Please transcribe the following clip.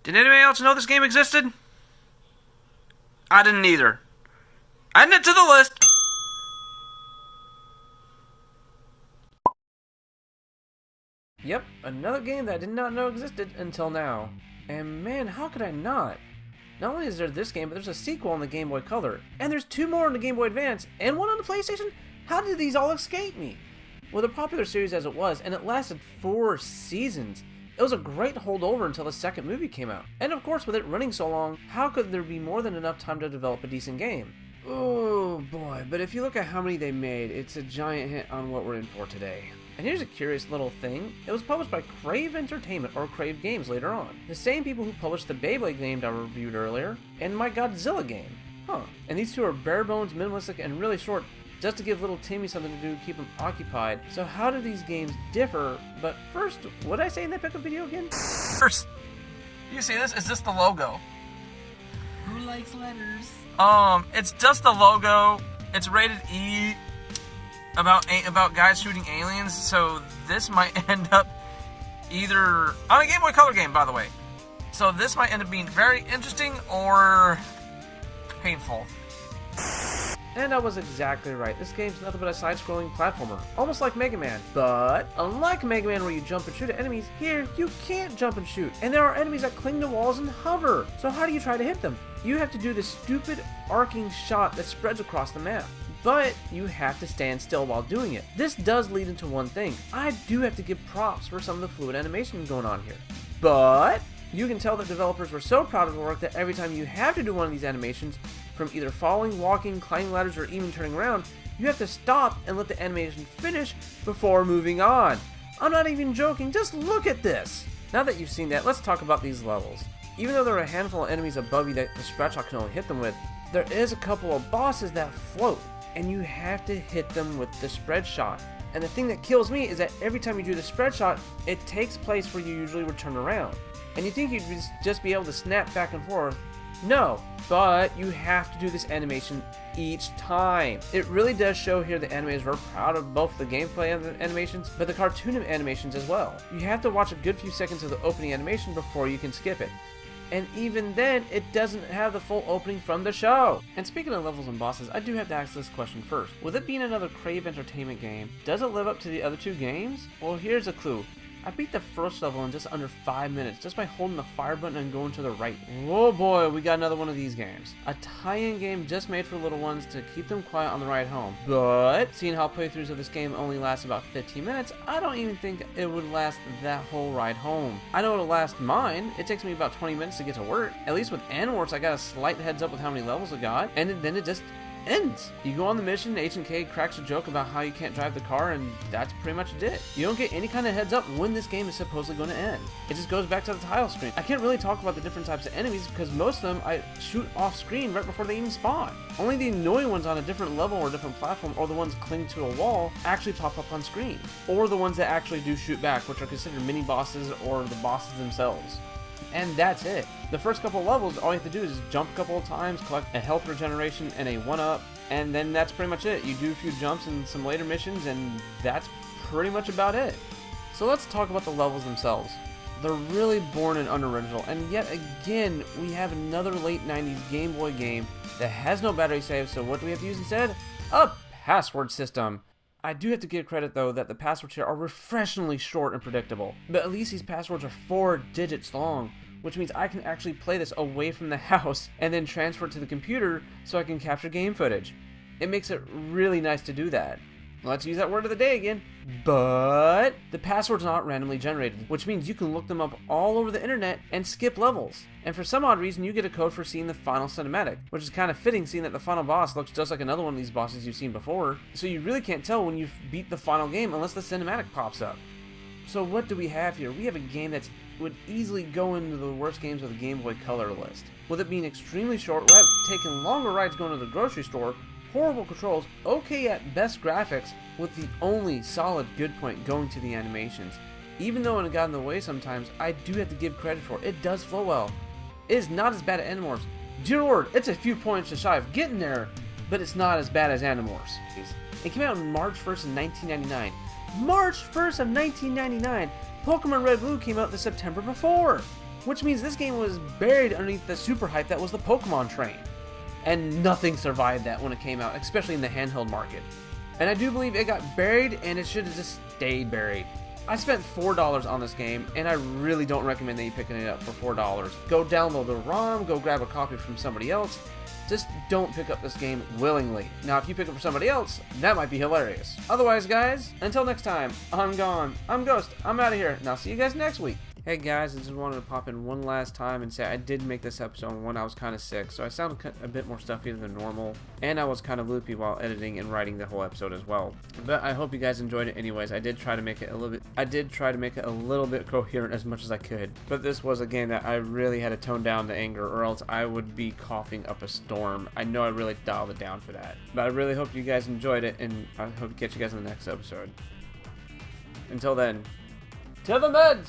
Did anybody else know this game existed? I didn't either. Adding it to the list. Yep, another game that I did not know existed until now. And man, how could I not? Not only is there this game, but there's a sequel on the Game Boy Color. And there's 2 more on the Game Boy Advance, and 1 on the PlayStation? How did these all escape me? With a popular series as it was, and it lasted 4 seasons, it was a great holdover until the second movie came out. And of course, with it running so long, how could there be more than enough time to develop a decent game? Oh boy, but if you look at how many they made, it's a giant hit on what we're in for today. And here's a curious little thing. It was published by Crave Entertainment, or Crave Games later on. The same people who published the Beyblade game I reviewed earlier, and my Godzilla game. And these 2 are bare bones, minimalistic, and really short, just to give little Timmy something to do to keep him occupied. So how do these games differ? But first, what did I say in that pickup video again? First, you see this? Is this the logo? Who likes letters? It's just the logo. It's rated E. About guys shooting aliens, so this might end up either on a Game Boy Color game, by the way. So this might end up being very interesting or painful. And I was exactly right. This game's nothing but a side-scrolling platformer, almost like Mega Man. But unlike Mega Man where you jump and shoot at enemies, here you can't jump and shoot. And there are enemies that cling to walls and hover. So how do you try to hit them? You have to do this stupid arcing shot that spreads across the map. But you have to stand still while doing it. This does lead into one thing. I do have to give props for some of the fluid animation going on here. But you can tell that developers were so proud of the work that every time you have to do one of these animations, from either falling, walking, climbing ladders, or even turning around, you have to stop and let the animation finish before moving on. I'm not even joking, just look at this! Now that you've seen that, let's talk about these levels. Even though there are a handful of enemies above you that the scratch shot can only hit them with, there is a couple of bosses that float, and you have to hit them with the spread shot. And the thing that kills me is that every time you do the spread shot, it takes place where you usually would turn around. And you think you'd just be able to snap back and forth. No, but you have to do this animation each time. It really does show here the animators were proud of both the gameplay and the animations, but the cartoon animations as well. You have to watch a good few seconds of the opening animation before you can skip it. And even then, it doesn't have the full opening from the show. And speaking of levels and bosses, I do have to ask this question first. With it being another Crave Entertainment game, does it live up to the other 2 games? Well, here's a clue. I beat the first level in just under 5 minutes just by holding the fire button and going to the right. Whoa boy, we got another one of these games. A tie-in game just made for little ones to keep them quiet on the ride home. But seeing how playthroughs of this game only last about 15 minutes, I don't even think it would last that whole ride home. I know it'll last mine. It takes me about 20 minutes to get to work. At least with Animorphs, I got a slight heads up with how many levels I got, and then it just ends. You go on the mission, H&K cracks a joke about how you can't drive the car, and that's pretty much it. You don't get any kind of heads up when this game is supposedly going to end. It just goes back to the title screen. I can't really talk about the different types of enemies because most of them I shoot off screen right before they even spawn. Only the annoying ones on a different level or different platform, or the ones clinging to a wall, actually pop up on screen. Or the ones that actually do shoot back, which are considered mini bosses or the bosses themselves. And that's it. The first couple of levels, all you have to do is jump a couple of times, collect a health regeneration and a 1-up, and then that's pretty much it. You do a few jumps in some later missions, and that's pretty much about it. So let's talk about the levels themselves. They're really boring and unoriginal, and yet again, we have another late 90s Game Boy game that has no battery save, so what do we have to use instead? A password system. I do have to give credit though that the passwords here are refreshingly short and predictable, but at least these passwords are 4 digits long, which means I can actually play this away from the house and then transfer it to the computer so I can capture game footage. It makes it really nice to do that. Let's use that word of the day again. But the passwords are not randomly generated, which means you can look them up all over the internet and skip levels. And for some odd reason, you get a code for seeing the final cinematic, which is kind of fitting seeing that the final boss looks just like another one of these bosses you've seen before. So you really can't tell when you've beat the final game unless the cinematic pops up. So what do we have here? We have a game that would easily go into the worst games of the Game Boy Color list. With it being extremely short, without taking longer rides going to the grocery store, horrible controls, okay at best graphics, with the only solid good point going to the animations. Even though it got in the way sometimes, I do have to give credit for it. It does flow well. It is not as bad as Animorphs. Dear Lord, it's a few points shy of getting there, but it's not as bad as Animorphs. It came out on March 1st of 1999. March 1st of 1999! Pokemon Red Blue came out the September before! which means this game was buried underneath the super hype that was the Pokemon train. And nothing survived that when it came out, especially in the handheld market. And I do believe it got buried, and it should have just stayed buried. I spent $4 on this game, and I really don't recommend that you picking it up for $4. Go download the ROM, go grab a copy from somebody else. Just don't pick up this game willingly. Now, if you pick it for somebody else, that might be hilarious. Otherwise, guys, until next time, I'm gone. I'm Ghost. I'm out of here, and I'll see you guys next week. Hey guys, I just wanted to pop in one last time and say I did make this episode when I was kind of sick, so I sound a bit more stuffy than normal, and I was kind of loopy while editing and writing the whole episode as well. But I hope you guys enjoyed it anyways. I did try to make it a little bit coherent as much as I could. But this was a game that I really had to tone down the anger, or else I would be coughing up a storm. I know I really dialed it down for that. But I really hope you guys enjoyed it, and I hope to catch you guys in the next episode. Until then, to the meds!